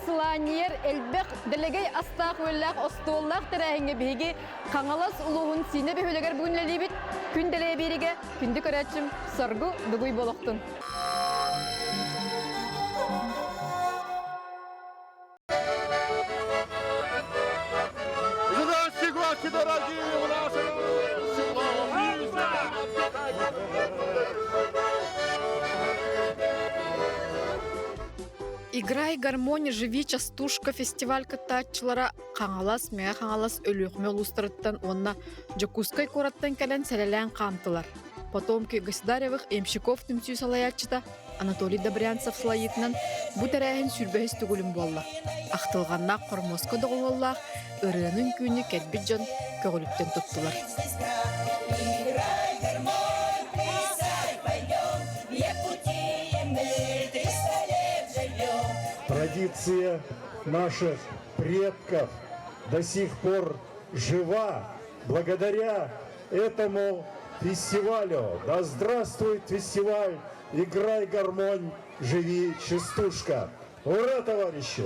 Сланер элбек делегей астак уйлак остоллак терәһиңе биги каңалас улуһун сине бөһөлөгөр бүгүнләлибит күнделе бириге күндү көрәчим соргу дугуй болохтун. Здравствуйте, дорогие наши! Играй гармония живи частушка фестиваль кытаатчылара каңалас мега каңалас өлүхмө улустарыттан онна Жокускай кораттан келен селелен камтылар. Потомки Государевых Эмщиков түмсүү салаячыта Анатолий Добрянцев слайытынан бу терәһин сүрбәһис түгүлүм болла. Ахтылганна кормоска доголлах ырынын күнү кетбит жон көгөлүктен туттулар. Традиция наших предков до сих пор жива благодаря этому фестивалю. Да здравствует фестиваль «Играй гармонь, живи частушка». Ура, товарищи!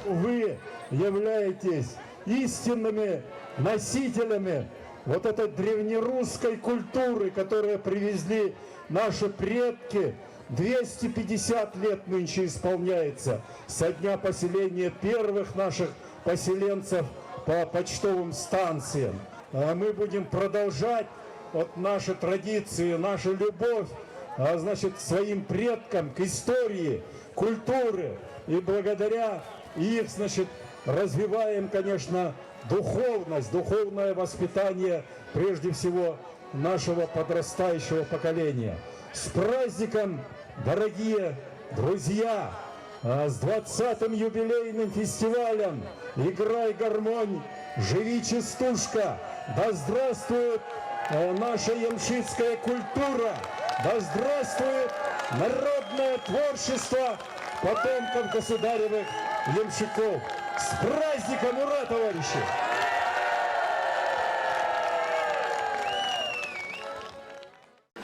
Вы являетесь истинными носителями вот этой древнерусской культуры, которую привезли наши предки. 250 лет нынче исполняется со дня поселения первых наших поселенцев по почтовым станциям. А мы будем продолжать вот наши традиции, нашу любовь, значит, к своим предкам, к истории, культуре. И благодаря их, значит, развиваем, конечно, духовность, духовное воспитание, прежде всего, нашего подрастающего поколения. С праздником, дорогие друзья! С 20-м юбилейным фестивалем «Играй гармонь, живи частушка». Да здравствует наша ямщицкая культура! Да здравствует народное творчество потомков государевых ямщиков! С праздником! Ура, товарищи!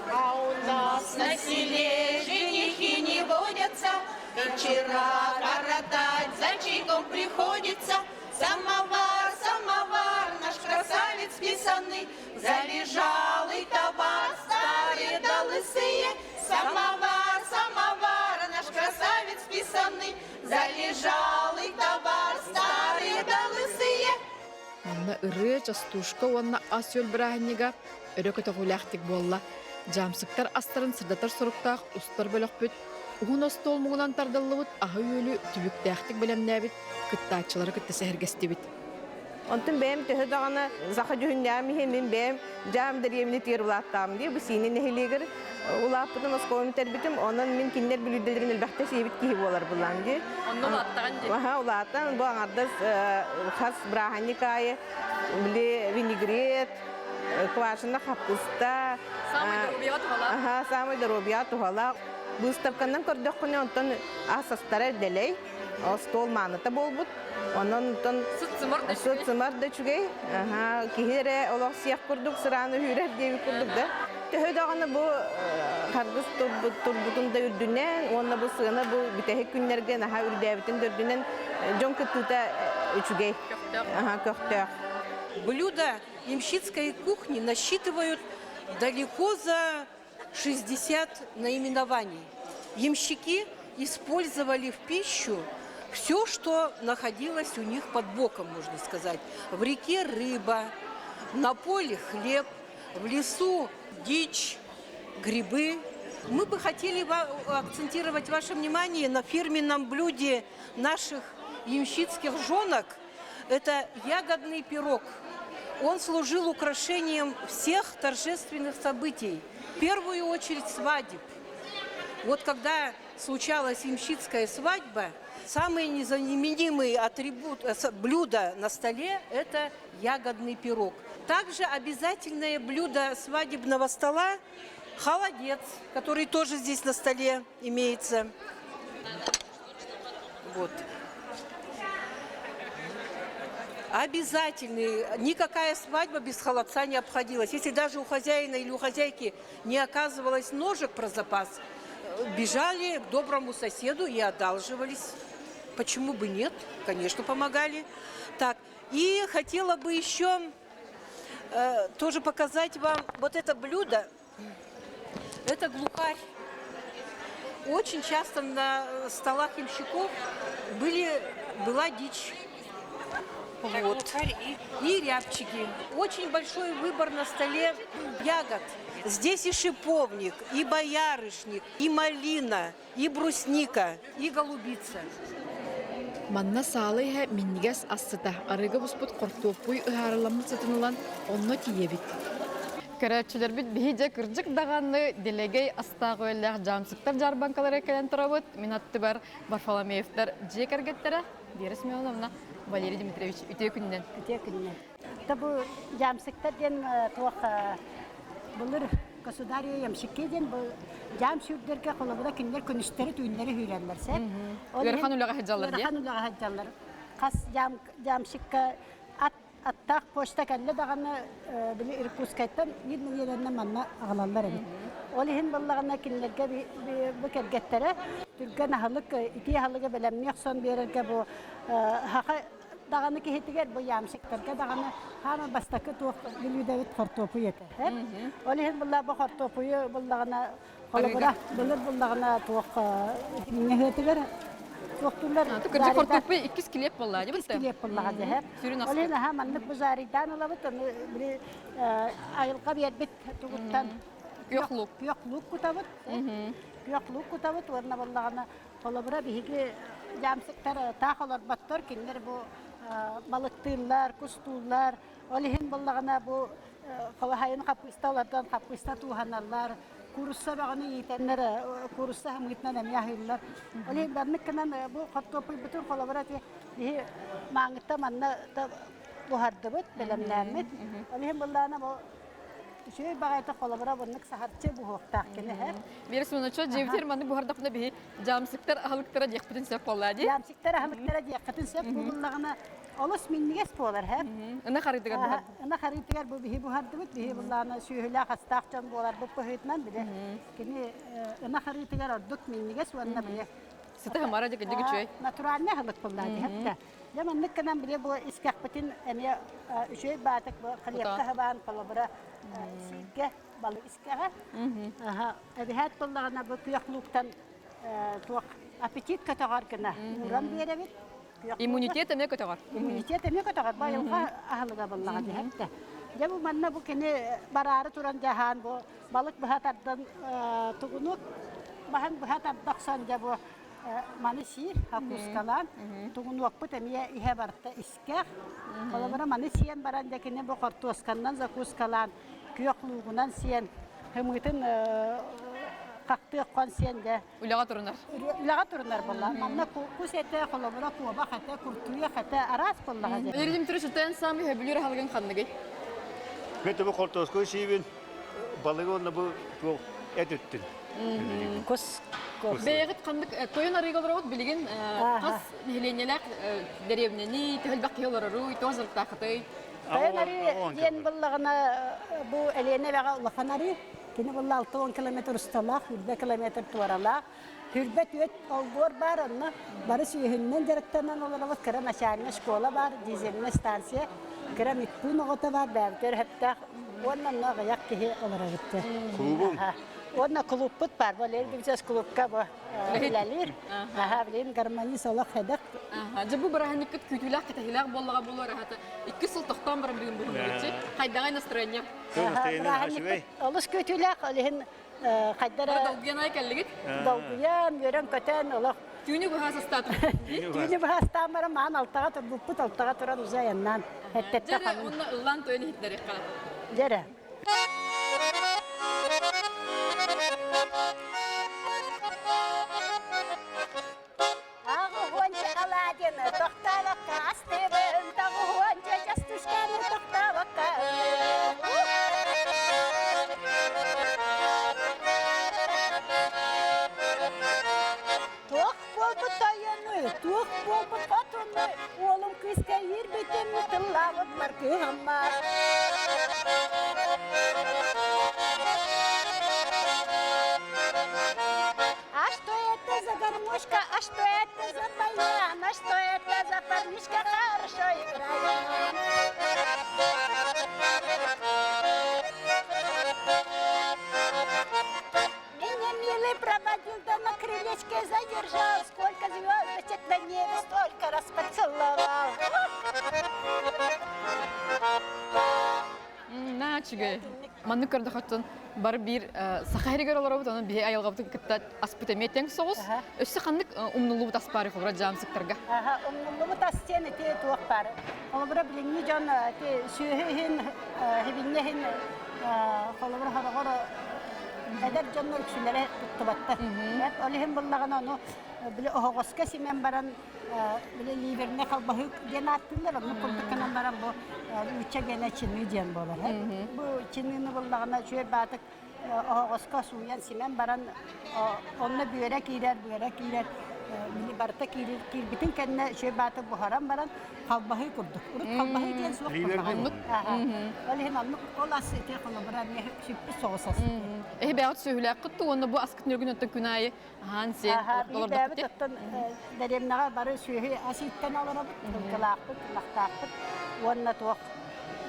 А у нас на селе женихи не водятся, вечера коротать за чайком приходится. Самовар, самовар, наш красавец писанный, залежалый товар, старые да лысые. Самовар, самовар, наш красавец писанный, залежалый товар, старые да лысые. Онна ыры частушка, онна асёл бирахнига өрөкөтө гуляхтик болла. Жамсыктар астарын сырдатар соруктаах устар бөлөкпүт. Угун остол мугунан тардыллыбыт ахы өлү түбүктээхтик белемнээбит. Кыттаачылары кытта сehергестибит. Онтун бэм төһө дагана заха жүһүннääми хемин бэм жам деревни тирлаттам ди бу синин нехилигер улааппытын оскоон тербитим онон мен киндер билүддерин элбахта себит киһи болар булан ди. Онно аттаган ди. Аха улааттан бу аңардас хас браханикае биле винегрет квашина капуста. Самый дорогой тухала. Аха, самый дорогой тухала. Выставканан көрдөккүнө онтон асастары делей. Стол маната болбут. Онон тон сытсымар да чугей. Аха, кихире олох сиях курдук, сыраны хүрер деби курдук да. Төһө даганы бу харгыс турбутунда үрдүнен, онна бу сыгына бу битеһи күннерге наха үрдәбитин дөрдүнен жон кытыта чугей. Аха, көктөк. Блюда ямщицкой кухни насчитывают далеко за 60 наименований. Ямщики использовали в пищу все, что находилось у них под боком, можно сказать. В реке рыба, на поле хлеб, в лесу дичь, грибы. Мы бы хотели акцентировать ваше внимание на фирменном блюде наших ямщицких жонок. Это ягодный пирог. Он служил украшением всех торжественных событий. В первую очередь свадеб. Вот когда случалась ямщицкая свадьба, Самый незаменимый атрибут, блюдо на столе – это ягодный пирог. Также обязательное блюдо свадебного стола – холодец, который тоже здесь на столе имеется. Вот. Обязательный. Никакая свадьба без холодца не обходилась. Если даже у хозяина или у хозяйки не оказывалось ножек про запас, бежали к доброму соседу и одалживались. Почему бы нет? Конечно, помогали. Так, и хотела бы еще тоже показать вам вот это блюдо. Это глухарь. Очень часто на столах ямщиков была дичь. Вот. И рябчики. Очень большой выбор на столе ягод. Здесь и шиповник, и боярышник, и малина, и брусника, и голубица. Манна саалайха миннигас ассыта арыга буспут кортопуй ыхарыламмыт сытынылан онно тиебит. Көрәтчілер бит бейде кыржык дағанны делегей астағуэлләғ жамсықтар жарбанкалары кәлен тұрабыт. Минатты бар Барфоломеевтер жек әргеттері. Берес Меоновна Валерий Дмитриевич үте күннен. Үте күннен. Табу жамсықтар ден туақ бұлыр государия ямшықке ден бұл жам сүрдерге қолабыда күндер күністері түйіндері хүйрәлерсе. Өрхан үліға хаджалар де? Өрхан үліға хаджалар. Қас жамшыққа аттақ почта кәлі дағаны білі Иркутскайттан елерінен манна ағалалар әді. Ол ең болағына кенлерге бұл кәргеттері түрген ағалық, ити ағалығы бәлемнеқ сон берерге бұл хақа дағаны кейтігер бұл ямшықтарға дағаны хама бастақы туық білудәвіт қортопу еті. Ол ең бұл қортопуы болағына қолығыра бұлыр болағына туық нехетігер. Кыржык кортопу 2 килеп болла, де бұлты? 2 килеп болла, де. Ол ең маннық бұл заридан олабыт, оны айылға бербет тұғыттан Күйоқлук күтабыт. Күйоқлук күтабыт, орна болағына қолыбыра бейгі жамсықтар тақ олар баттар, кендер бұл балықтылар, күстулар, ол ең болағына бұл қолағайын қапқысталардан қапқыста туғаналар, курусса бағаны етенлер, курусса хамғытнан әмияхылар. Ол ең барнық кінан бұл қортопы бүтін қолыбыра маңытта манна бұхарды бұд, білімләрмет. Ол ең болағына бұл Шөй бағайты қолыбыра бұнық сағатчы бұғықтақ кені әр. Берес мұнычо, жевдер маны бұғардақына бейі жамсықтар ағылықтара дек сөп болла, де? Жамсықтар ағылықтара дек сөп болғылағына олыс меннігес болар, әр. Үні қаритығар бұғар? Үні қаритығар бұл бейі бұғарды бұд, бейі бұлағына сүйілі қастақ жан болар бұл бұғытынан біле. Кені үні қаритығар ордық меннігес уанна біле. Сыты хамара дек әдегі чөй? Натуральный ағылық боллады, әпті. Деманлық кінан біле бұл искақпытын әме үшөй батық бұл қылияққа хабан қолыбыра сүйге балы искаға. Әбіхәт боллағына бұл күйақлуқтан аппетит көтіғар кіна. Уран беребет. Иммунитет әме көтіғар? Иммунитет әме көтіғар. Байылға ағылыға боллаға дегетті. Бұл манна бұл кені барары тұран жаған бұл балық бұхат ардан тұғынық. Баған бұхат ардақсан жа бұл маны сир, хақускалан, тұғын уақпыт әмия ihe барытта искәқ. Қолабыра маны сиен баран дәкіне бұл қортуасқаннан закускалан, күйоқлуғынан сиен, хымытын қақты қан сиен де. Үліға тұрынар? Үліға тұрынар болла. Манна құс әті, қолабыра қуаба қәті, күртуя қәті, арас боллаға де. Өрдім түрі жұттайын самы хөбілер халығын қанныгай? Мен бұл қортуасқы шейбін балығы онына бұл әтіттін. Бәйғыт қандық тойын арыға олар өт білген қас мехленеләк дәревнені төхілбәк кейоларыру, тозырық тақытай. Тойын ары ден бұллағына бұл әлене бәға ұлақан ары, кені бұл 6-10 километр ұсталақ, 20 километр туаралақ. Хүрбет өт олғыр бар, оны бары сүйіхіннен дәріктенен олар өт кірі начальный школа бар, дизельный станция, кірі мүтпін оғыты бар, бәвдер həптәқ, оннан ғаяқ кейі олар өтті. Клубым? Онна клуб бұд бар, бұл әлбімсіз клубқа бұл үләлер. Білейін гармони солақ әдік. Жабу бараханник күт күтіләк, кәтәхіләк болыға болуар әхәті. 2 сыл тоқтан барым бүгін бүгін бүгінчі. Қайдағай настроение? Олыс күтіләк, олығын қайдара... Долгиян ай кәлігіт? Долгиян, өрен көтен, олық. Түйіні бұхас ұстатыр? Түйіні бұхас тамыры маған алтаға тұр, бұппыт алтаға тұран ұзайыннан. Жәрі онна ұллан тойыны хиттәрек қала? Жәрі. Ағы ғонча кыһаммар. А что это за гармошка, а что это за баян, а что это за парнишка хорошо играет. Меня милый проводил, да на крылечке задержал, сколько звездочек на небе, столько раз поцеловал. Начигай. Манны көрдө хаттан бар бир сахаригер олоробут аны бие айылгабыты кытта аспытаметтен соғыс. Өссө ханнык умнулубут аспары хобра жамсыктарга. Ага, умнулубут астены те туак бар. Холобра билинни жон те сүйһин хибиннехин холобра харагора эдер жоннор күсүлере туттубатта. Эп олихин буллагана ну биле огоска симен баран биле ливерне калбахык генаттылар аны колтукканан баран бу үче гене чинни ден болар. Бу чиннини буллагана чөй батык огоска суян симен баран онны бүйрө кирер мини барта кирер бүтүн кенне чөй батык бухаран баран калбахы курдук. Урут калбахы ден суак курдук. Олихин анны оласы те колобра не сүппү соғысас. Бәгат сөйләк кытты, оны бу аскыт нөргүн өттөн күнайы хан сен олар да бит. Даремнага бары сөйһи аситтен алар бит, кылаакпыт, лактаакпыт, онна туак.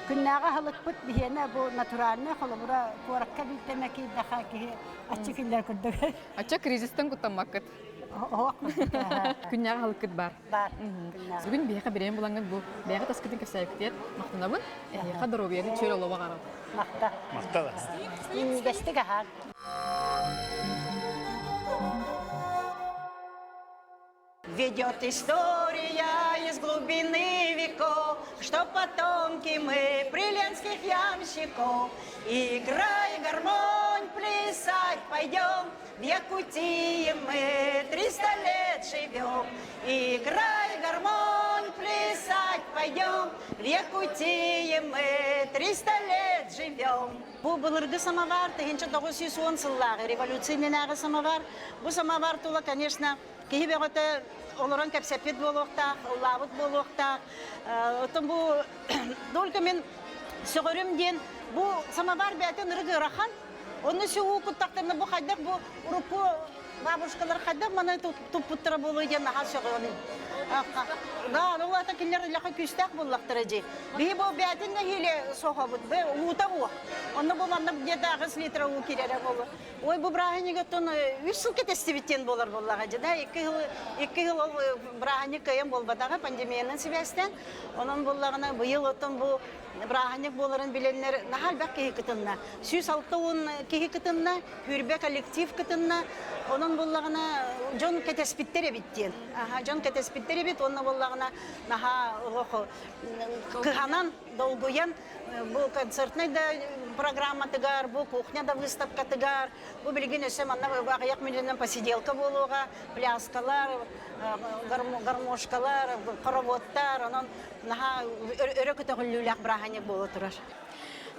Күннага халыкпыт бихене бу натуральный холобра коракка битемеки даха ки ачыкылар курдук. Ача кризистен кутамакыт. Күннага халыкыт бар. Бар. Бүгүн бияка берем буланган бу бияка таскытын кесайыктет мактанабын. Кадыровияны чөйрө олоба карап. Макта. Мактала. Инвестига ха. Ведет история из глубины веков, что потомки мы приленских ямщиков. Играй, гармонь, плясать пойдем, в Якутии мы 300 лет живем. Играй, гармонь, плясать пойдем, в Якутии мы 300 лет живем. Бу былыргы самовар, 1910 сыллағы революцийненағы самовар. Бу самовар тула, конечно, кихибеготе олорон кепсепет болуқтақ, улабыт болуқтақ. Отын бу, только мен сөғірім ден, бу самовар бәтін ырғы рахан, оны сөғу күттақтарына бу қайдақ, бу ұрупу бабушкалар қайдақ, мана тұппыттыра болу ден наға сөғірін. Да, ну это киллер лаха күстәк буллактыр ди. Би бу бәтин нәһиле сохабыт, бе ута бу. Онны бу манны где-то 20 литр у кирәре булы. Ой бу браханига тон 3 ел кетестибитен булар буллага ди. Да 2 ел браханик кайым булбадага пандемияның себәстән. Онын буллагына бу ел отын бу браханик буларын биленнәр нахал бак ки кытынна. Сүз алтын ки кытынна, хүрбә коллектив кытынна. Онын буллагына жон кетеспиттере биттен. Аха, жон кетеспиттере бит, онны буллагына наха кыханан долгуян бу концертный да программа тыгар, бу кухня да выставка тыгар, бу билген өсем анна аяк менен посиделка болуга, пляскалар, гармошкалар, хороводтар, онон наха өрөкөтөгүлүлак браханик болуп турар.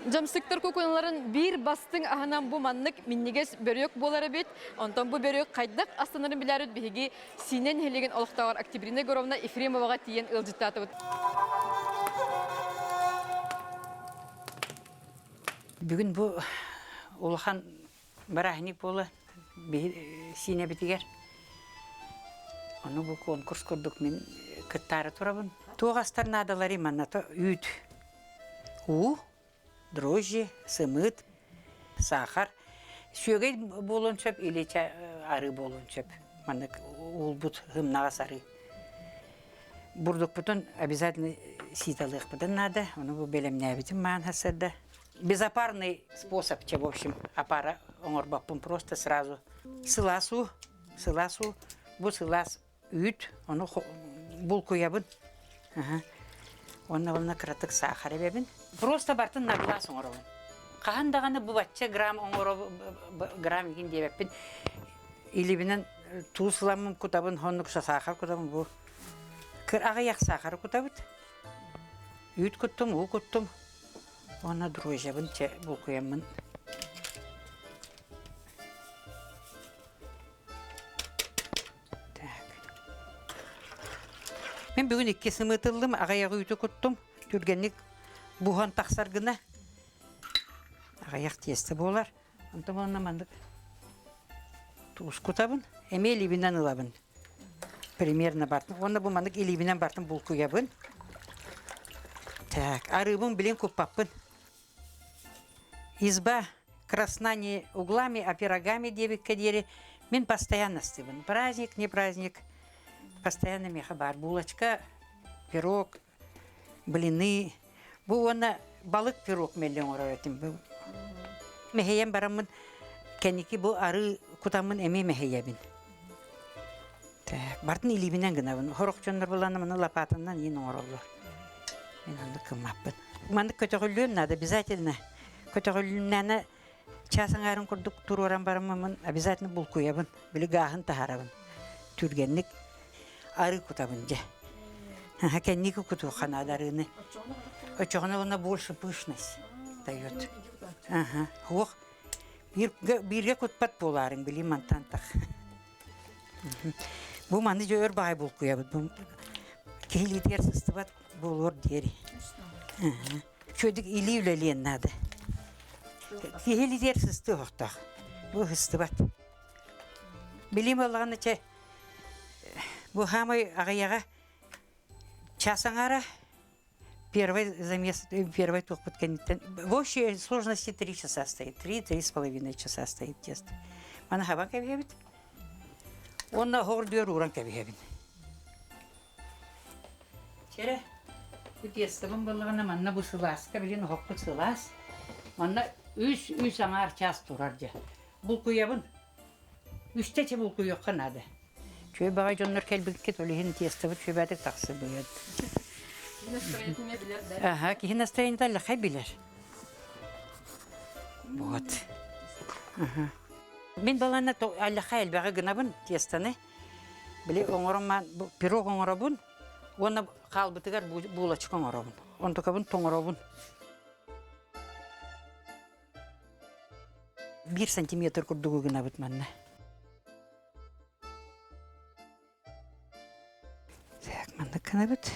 Жамсыктар көкөнларын бир бастың аханан бу маннык миннигес бөрөк болары бит. Онтон бу бөрөк кайдак астанарын биләрүт биһиги синен хелеген олуктагар Октябрина Горовна Ефремовага тиен ылжыттатыбыт. Бүгін бу улахан барахник болы сине битигер. Оны бу конкурс көрдүк мен кыттары турабын. Тоғастар надалары манната үйт. Дрожжи, сымыт, сахар. Сүйегей болон чөп, илече ары болон чөп. Маннык улбут хымнага сары. Бурдук бутун обязательно ситалык бутун надо. Оны бу белемнебитим ман хасырда. Безопарный способ, в общем, аппара оңорбаппын просто сразу. Сыласу, бу сылас үйт, оны бул куябын. Онна кратык сахар бебин. Просто бартын на глаз оңоробын. Кахандаганы бу батча грамм грамм ген дебеппин. Или бинен тузламым кутабын, хоннук сахар кутабын бу. Кыр ага сахар кутабыт. Үйт куттум, у куттум. Ona дрожжабын че бул куямын. Мен бүгін 2 сымытылдым, ағаяғы үйті күттім. Түргенlik бухан тақсар гына. Ағаяқ тесті болар. Онда болна мандық. Туғыз күтабын. Әме елебінен ылабын. Примерно бартын. Онда бұл мандық елебінен бартын бұл көйабын. Так, арыбын білен көп паппын. Изба краснани углами, а пирогами девик кадери. Мен постоянно стыбын. Праздник, не праздник. Постоянно меха бар. Булочка, пирог, блины. Бұл оны балық пирог мелден орар етім. Мехеем барамын. Кәнеки бұл ары кутамын әме мехеебін. Так, бартын илибінен гынабын. Хорық жондар боланы мұны лапатынан ең оралар. Мен онды кымаппын. Мандық көтіғілін нады, обязательно. Көтіғіліннәні часын арын күрдік тұр оран барамын, обязательно бұл көйебін. Білі ғағын тахарабын. Түргенлік ары кутабын же. Кәнекі күту қанадарыны. Очоғына ona больше пышность дает. Оқ, бірге күтпат боларын білейм антантақ. Бұл маңды жөр бағай бұл көйебін. Кейлетер сыстыбат болор дері. Чөдік илі үлелен нады. Кейлетер сысты оқтақ. Бұл сыстыбат. Білейм олағаны че, бұл хамай ағаяға часаңара первый тух под конец. В общей сложности 3 часа стоит. 3-3,5 часа стоит тесто. Мана хабан кабиебит. Он на гор дверь уран кабиебит. Чере, тесто бом балгана манна бу сылас, кабилин хокку сылас. Манна үс аңар час тураржа. Бул куябын. Үстече бул куякка нады. Чөй багай жоннор келбикке толихин тесто бу чөбәтек таксы буяд. Ага, кихи настроение лахай билер. Вот. Мен балана лахай элбага гынабын тестаны. Биле оңорма пирог оңоробун. Оны калбытыгар булочка оңоробун. Онда кабын тоңоробун. 1 сантиметр курдугу гынабыт манна. Так, манна кынабыт.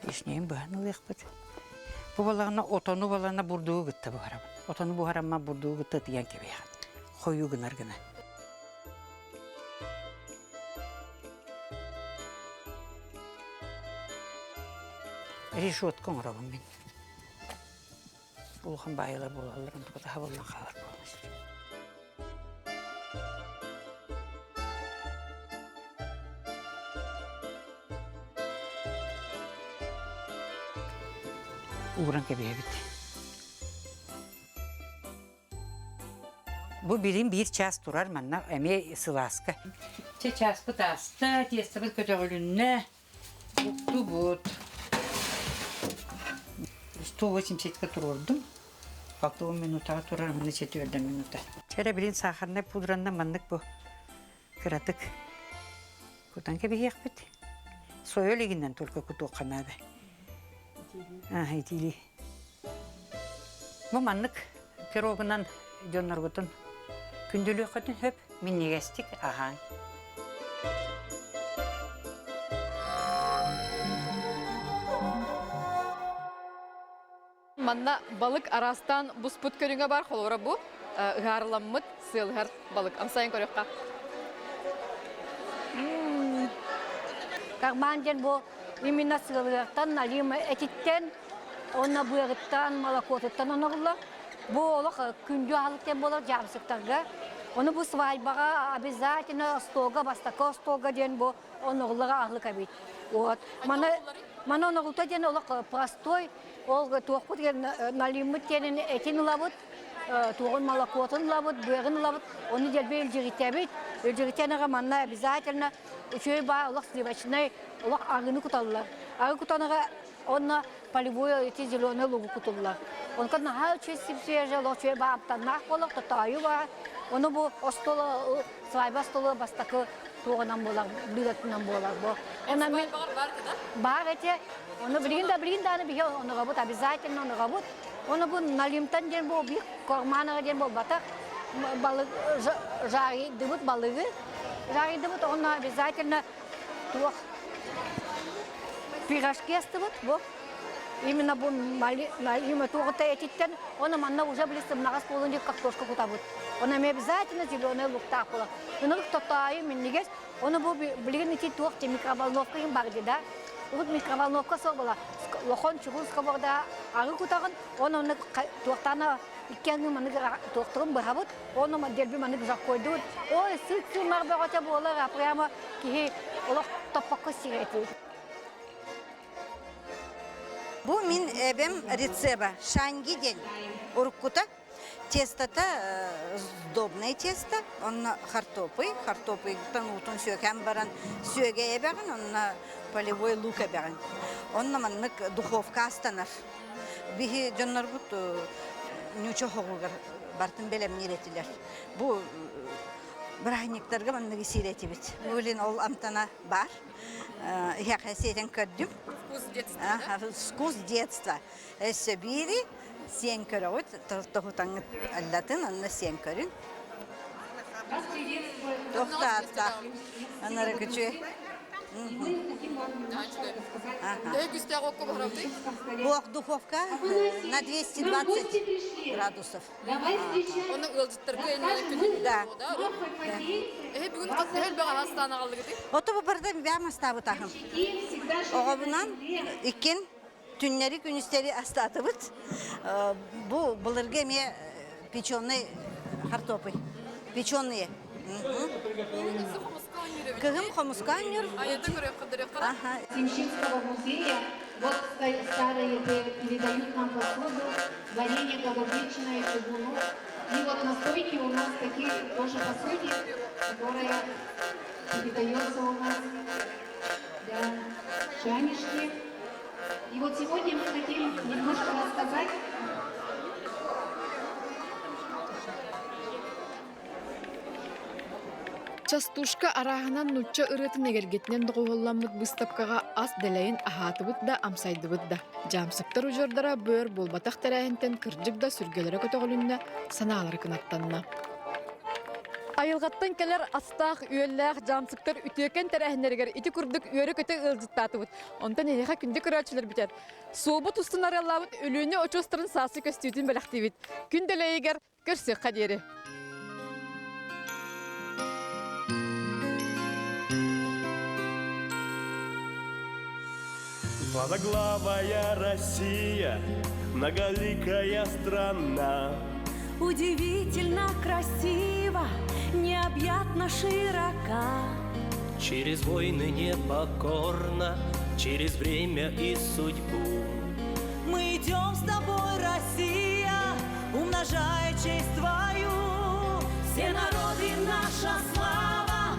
Лишнеем бағаны лайықпыд. Бұл балағына отону балағына бұрдуғы күтті бұғарабын. Отону бұғарамма бұрдуғы күтті тиян кебеяған. Қою гынар гына. Решетка оңырабын мен. Бұлған байылы болалырын бұғыда хабылдан қалар болмас. Уран кебеебит. Бу билим 1 час турар манна эме сыласка. Час пытаста, тесто бит көтөгүлүнө. Букту бут. 180 турдум. 10 минутага турар, мына 4 минута. Чере билин сахарный пудраны мандык бу. Кыратык. Кутан кебеебит. Соёлигинден только куту канады. Итили. Бұл маннык пирогынан жоннар бұтын күнділі қатын хөп, мен негестік аған. Манна балык арастан бұспыт көріңе бар қолуыра бұ, ғарыламмыт сылғар балык. Амсайын көріққа. Карманден бұл именно сылғыртан, налима этиттен, онна бұйырыттан, малакотыттан онығылы. Бұл олық күнді алықтен болар жабысықтарға. Оны бұл свадьбаға обязательно столға, бастақа столға ден бұл онығылыға ағылы кәбейт. Мана онығылта ден олық простой, ол тоқпыт ген налимыт денен этин ұлабыт, тоғын малакотын ұлабыт, бұйығын ұлабыт, оны делбе үлжігіттәбейт. Үлжігіттеніға манна обязательно үшөй ба олық сливачный олық ағыны күталылар. Ағы күтаныға онна полевой эти зеленый лугу күталылар. Онка наға үшөй свежий, үшөй ба аптаннақ болық, тұтайы ба. Оны бұл остолы, свайба столы бастақы тоғынан болар, бүлетінен болар. Свайбағар бар кіда? Бар әте. Оны білгінданы біге оны ғабыт, обязательно оны ғабыт. Оны бұл налимтан ден бұл, бір корманыға ден бұл батақ. Жари дыбыт балығы. Жари дыбыт, оны обязательно туақ пирожки астыбыт, бұл. именно бу има тугта этиттен, оны манна уже блистым нагас полунжик картошка кутабыт. Оны ме обязательно зеленый лук тапыла. Оны тотайы миннигес, оны бу билген эти тугте микроволновка им барды, да? Вот микроволновка собала. Лохон чугун сковорда ары кутагын, оны тугтана иккенги маны тугтырым барабыт, оны делби маны жак койдут. Ой, сыт марбагача болар, прямо ки олох топпакка сирети. Бу мин эбем рецепта шангидель уркута. Тесто-то сдобное тесто, он картопы танутун сүйөкән баран сүйөге эбегин, он полевой лук эбегин. Он маннык духовка астанар. Бихи жоннор бут нючо хогугар бартын белем неретилер. Бу брахниктарга маннык сиретибит. Булин ол амтана бар. Я хасетен каддым. Вкус детства. Собери сен көрөт, тохутаң аллатын, анна сен көрүн. Тохта. Анара күчү. Буак духовка на 220 градусов. Оны ылжыттырга эне Да. Бүгүн катты баган астана калды ди. Ото бардан бяма ставы тахым. Оғабынан иккен түннери күністері астатыбыт. Бу былырге ме печеный картопы. Печеные. Кыгым хомусканер. Семщинского музея вот старые передают нам посуду, варенье голубичное, чугуну. И вот настойки у нас такие тоже посуды, которая передается у нас для чанишки. И вот сегодня мы хотим немножко рассказать. Частушка араханан нучча ырытын эгергетинен доголламмыт быстапкага ас делейин ахатыбыт да амсайдыбыт да. Жамсыктар ужордара бөр болбатак терәһинтен кыржык да сүргелере көтөгөлүннө санаалары кынаттанна. Айылгаттан келер астах үйелләх жамсыктар үтөкен терәһиннергер ити курдук үйөрө көтө ылжыттатыбыт. Онтан эһе күндө көрөчүлөр битер. Суубут устунар аллабыт үлүнө очостарын сасы көстүтүн белектибит. Күнделегер көрсөк кадери. Многоглавая Россия, многоликая страна. Удивительно красиво, необъятно широка. Через войны непокорно, через время и судьбу. Мы идем с тобой, Россия, умножая честь твою. Все народы наша слава,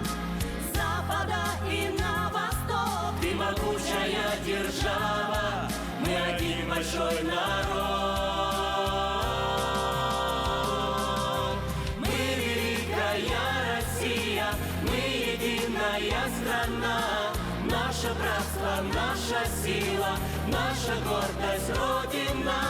с запада и на восток. Ты могучая держава, мы один большой народ. Мы великая Россия, мы единая страна. Наше братство, наша сила, наша гордость Родина.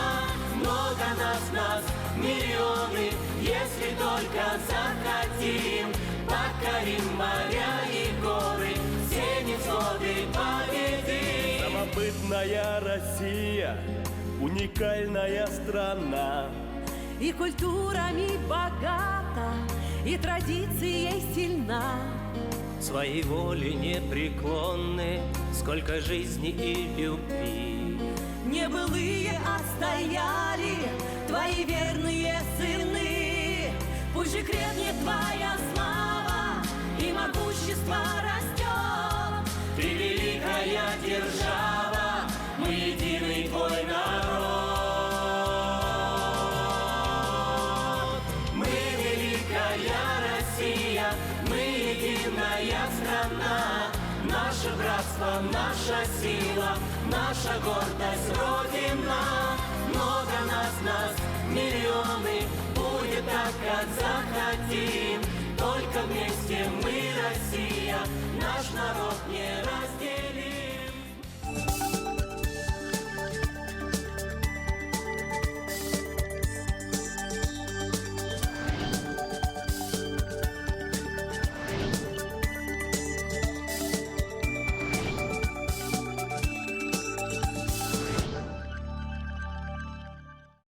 Много нас, миллионы, если только захотим. Покорим моря и горы, все невзгоды победим. Самобытная Россия, уникальная страна. И культурами богата, и традицией сильна. Своей воли непреклонны, сколько жизни и любви. Небылые отстояли твои верные сыны. Пусть же крепнет твоя слава и могущество растет. Ты великая держава, мы единый твой народ. Мы великая Россия, мы единая страна. Наше братство, наша сила, наша гордость Родина. Много нас, миллионы, будет так, как захотим. Только вместе мы, Россия, наш народ не раз.